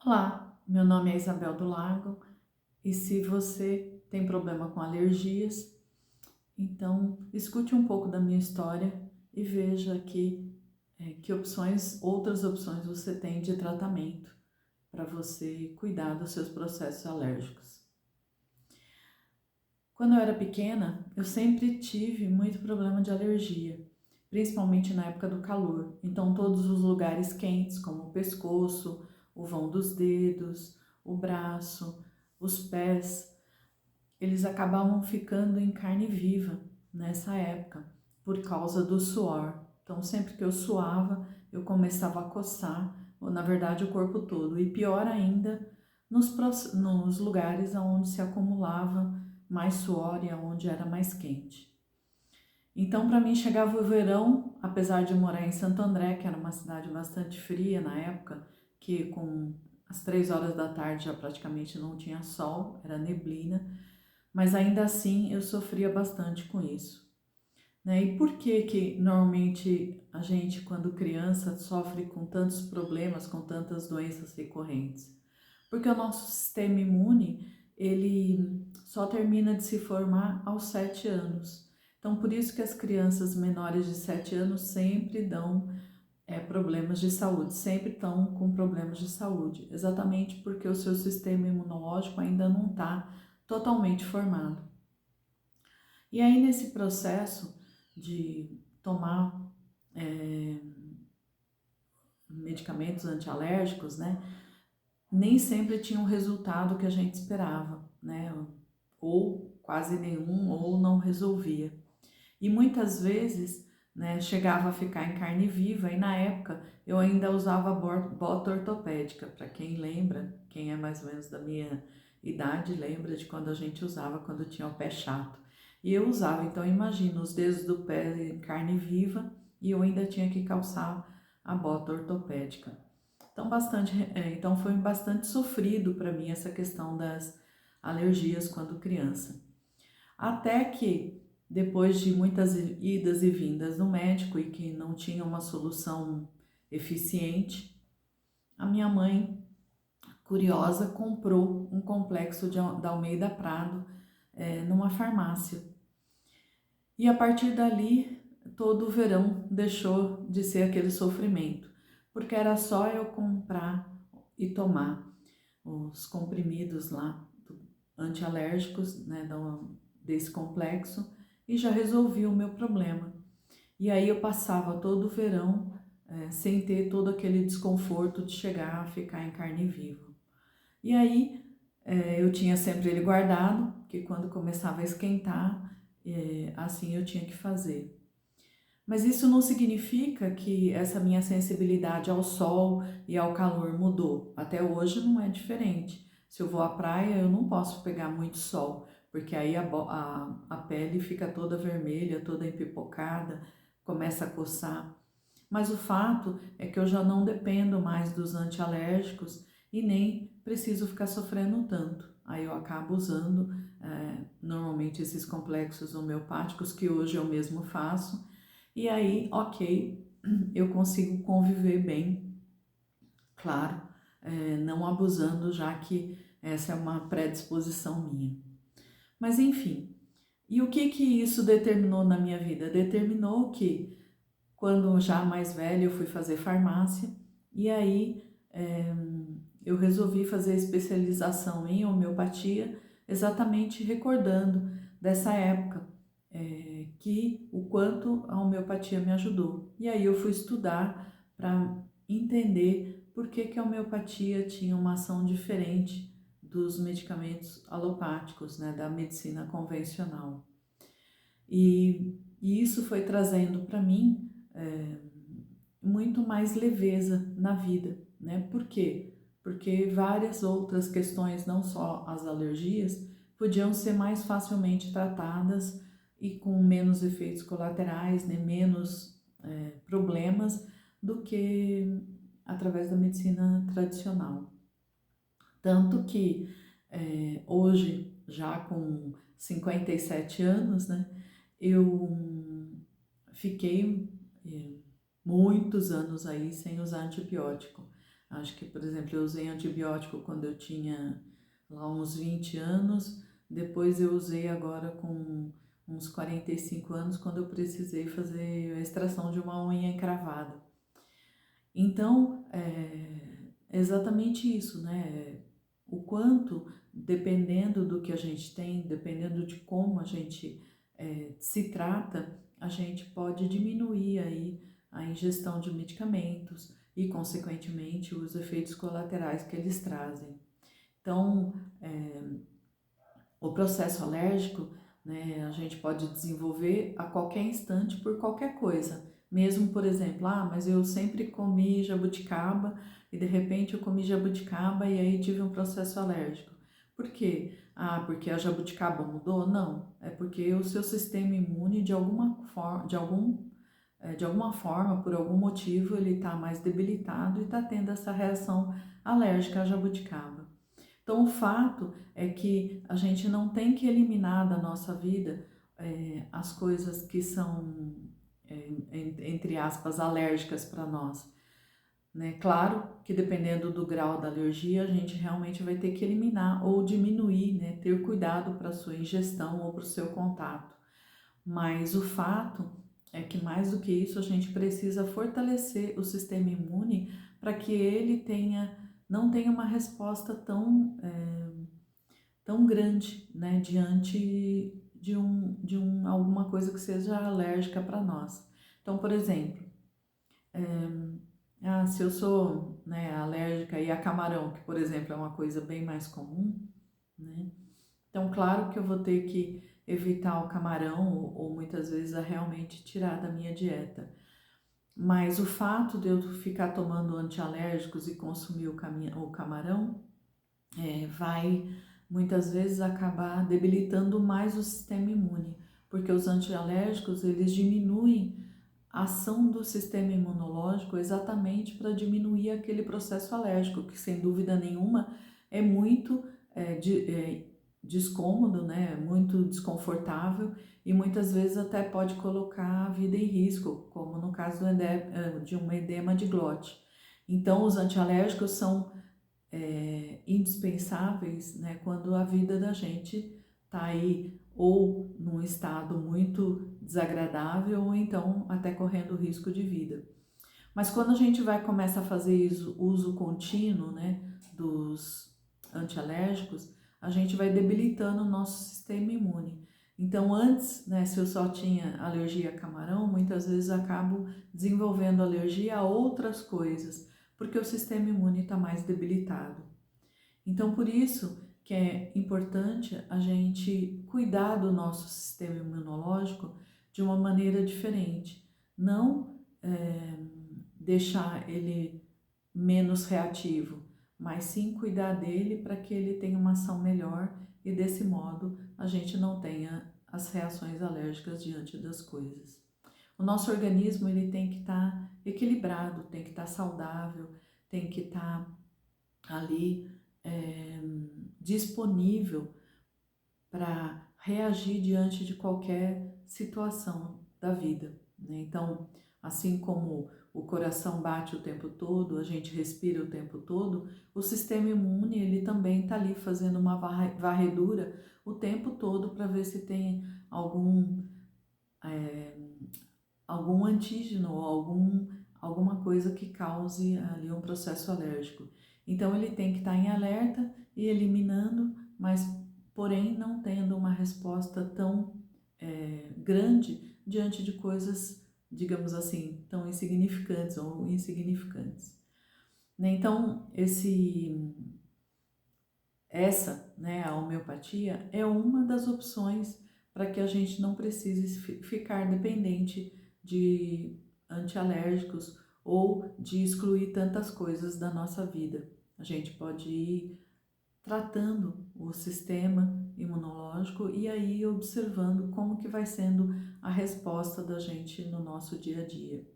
Olá, meu nome é Isabel do Lago e se você tem problema com alergias, então escute um pouco da minha história e veja aqui que outras opções você tem de tratamento para você cuidar dos seus processos alérgicos. Quando eu era pequena, eu sempre tive muito problema de alergia, principalmente na época do calor. Então todos os lugares quentes, como o pescoço, o vão dos dedos, o braço, os pés, eles acabavam ficando em carne viva nessa época, por causa do suor. Então, sempre que eu suava, eu começava a coçar, ou na verdade o corpo todo. E pior ainda, nos lugares onde se acumulava mais suor e onde era mais quente. Então, para mim, chegava o verão, apesar de morar em Santo André, que era uma cidade bastante fria na época, que com as 3 horas da tarde já praticamente não tinha sol, era neblina, mas ainda assim eu sofria bastante com isso, né? E por que que normalmente a gente, quando criança, sofre com tantos problemas, com tantas doenças recorrentes? Porque o nosso sistema imune, ele só termina de se formar aos 7 anos. Então, por isso que as crianças menores de 7 anos sempre dão problemas de saúde, sempre estão com problemas de saúde, exatamente porque o seu sistema imunológico ainda não está totalmente formado. E aí, nesse processo de tomar medicamentos antialérgicos, né, nem sempre tinha o resultado que a gente esperava, né, ou quase nenhum, ou não resolvia. E muitas vezes, né, chegava a ficar em carne viva, e na época eu ainda usava bota ortopédica. Para quem lembra, quem é mais ou menos da minha idade, lembra de quando a gente usava quando tinha o pé chato. E eu usava, então imagina, os dedos do pé em carne viva e eu ainda tinha que calçar a bota ortopédica. Então foi bastante sofrido para mim essa questão das alergias quando criança. Até que, depois de muitas idas e vindas no médico e que não tinha uma solução eficiente, a minha mãe, curiosa, comprou um complexo da Almeida Prado numa farmácia. E a partir dali, todo o verão deixou de ser aquele sofrimento, porque era só eu comprar e tomar os comprimidos lá antialérgicos, né, desse complexo, e já resolvi o meu problema. E aí eu passava todo o verão sem ter todo aquele desconforto de chegar a ficar em carne viva. E aí eu tinha sempre ele guardado, que quando começava a esquentar, assim eu tinha que fazer. Mas isso não significa que essa minha sensibilidade ao sol e ao calor mudou. Até hoje não é diferente. Se eu vou à praia, eu não posso pegar muito sol, porque aí a pele fica toda vermelha, toda empipocada, começa a coçar. Mas o fato é que eu já não dependo mais dos antialérgicos e nem preciso ficar sofrendo tanto. Aí eu acabo usando normalmente esses complexos homeopáticos que hoje eu mesmo faço. E aí, ok, eu consigo conviver bem, claro, não abusando, já que essa é uma predisposição minha. Mas enfim, e o que isso determinou na minha vida? Determinou que, quando já mais velha, eu fui fazer farmácia, e aí eu resolvi fazer especialização em homeopatia, exatamente recordando dessa época, que o quanto a homeopatia me ajudou. E aí eu fui estudar para entender por que a homeopatia tinha uma ação diferente dos medicamentos alopáticos, né, da medicina convencional. E isso foi trazendo para mim muito mais leveza na vida, né? Por quê? Porque várias outras questões, não só as alergias, podiam ser mais facilmente tratadas e com menos efeitos colaterais, né? Menos problemas do que através da medicina tradicional. Tanto que hoje, já com 57 anos, né, eu fiquei muitos anos aí sem usar antibiótico. Acho que, por exemplo, eu usei antibiótico quando eu tinha lá uns 20 anos, depois eu usei agora com uns 45 anos, quando eu precisei fazer a extração de uma unha encravada. Então, é exatamente isso, né? O quanto, dependendo do que a gente tem, dependendo de como a gente se trata, a gente pode diminuir aí a ingestão de medicamentos e, consequentemente, os efeitos colaterais que eles trazem. Então, o processo alérgico, né, a gente pode desenvolver a qualquer instante por qualquer coisa. Mesmo, por exemplo, mas eu sempre comi jabuticaba e de repente eu comi jabuticaba e aí tive um processo alérgico. Por quê? Porque a jabuticaba mudou? Não, é porque o seu sistema imune de alguma forma, de alguma forma, por algum motivo, ele está mais debilitado e está tendo essa reação alérgica à jabuticaba. Então, o fato é que a gente não tem que eliminar da nossa vida as coisas que são, entre aspas, alérgicas para nós, né? Claro que dependendo do grau da alergia, a gente realmente vai ter que eliminar ou diminuir, né? Ter cuidado para a sua ingestão ou para o seu contato. Mas o fato é que mais do que isso, a gente precisa fortalecer o sistema imune para que ele não tenha uma resposta tão grande, né, diante de alguma coisa que seja alérgica para nós. Então, por exemplo, se eu sou, né, alérgica a camarão, que por exemplo é uma coisa bem mais comum, né? Então, claro que eu vou ter que evitar o camarão ou muitas vezes realmente tirar da minha dieta. Mas o fato de eu ficar tomando antialérgicos e consumir o camarão vai muitas vezes acabar debilitando mais o sistema imune, porque os antialérgicos eles diminuem a ação do sistema imunológico exatamente para diminuir aquele processo alérgico, que sem dúvida nenhuma é muito descômodo, né? Muito desconfortável e muitas vezes até pode colocar a vida em risco, como no caso de um edema de glote. Então, os antialérgicos são indispensáveis, né, quando a vida da gente está aí ou num estado muito desagradável ou então até correndo risco de vida. Mas quando a gente começa a fazer uso contínuo, né, dos antialérgicos, a gente vai debilitando o nosso sistema imune. Então antes, né, se eu só tinha alergia a camarão, muitas vezes acabo desenvolvendo alergia a outras coisas, porque o sistema imune está mais debilitado. Então, por isso que é importante a gente cuidar do nosso sistema imunológico de uma maneira diferente. Não deixar ele menos reativo, mas sim cuidar dele para que ele tenha uma ação melhor e desse modo a gente não tenha as reações alérgicas diante das coisas. O nosso organismo ele tem que estar equilibrado, tem que estar saudável, tem que estar ali disponível para reagir diante de qualquer situação da vida, né? Então, assim como o coração bate o tempo todo, a gente respira o tempo todo, o sistema imune ele também está ali fazendo uma varredura o tempo todo para ver se tem algum antígeno ou alguma coisa que cause ali um processo alérgico. Então ele tem que estar em alerta e eliminando, mas porém não tendo uma resposta tão grande diante de coisas, digamos assim, tão insignificantes ou insignificantes. Então né, a homeopatia é uma das opções para que a gente não precise ficar dependente de antialérgicos ou de excluir tantas coisas da nossa vida. A gente pode ir tratando o sistema imunológico e aí observando como que vai sendo a resposta da gente no nosso dia a dia.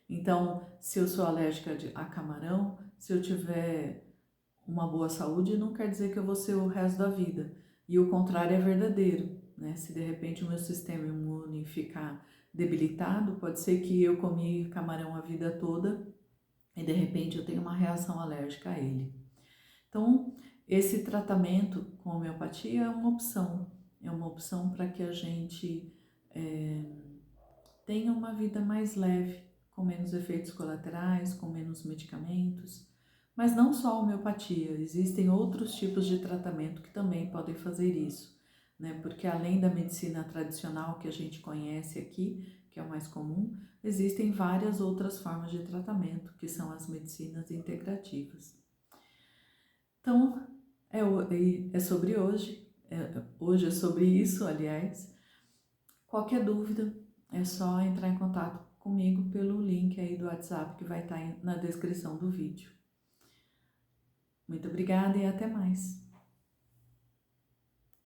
Então, se eu sou alérgica a camarão, se eu tiver uma boa saúde, não quer dizer que eu vou ser o resto da vida. E o contrário é verdadeiro, né? Se de repente o meu sistema imune ficar debilitado, pode ser que eu comi camarão a vida toda e de repente eu tenho uma reação alérgica a ele. Então, esse tratamento com homeopatia é uma opção para que a gente tenha uma vida mais leve, com menos efeitos colaterais, com menos medicamentos. Mas não só a homeopatia, existem outros tipos de tratamento que também podem fazer isso, né? Porque além da medicina tradicional que a gente conhece aqui, que é o mais comum, existem várias outras formas de tratamento, que são as medicinas integrativas. Então, é sobre hoje, hoje é sobre isso, aliás. Qualquer dúvida, é só entrar em contato comigo pelo link aí do WhatsApp que vai estar na descrição do vídeo. Muito obrigada e até mais!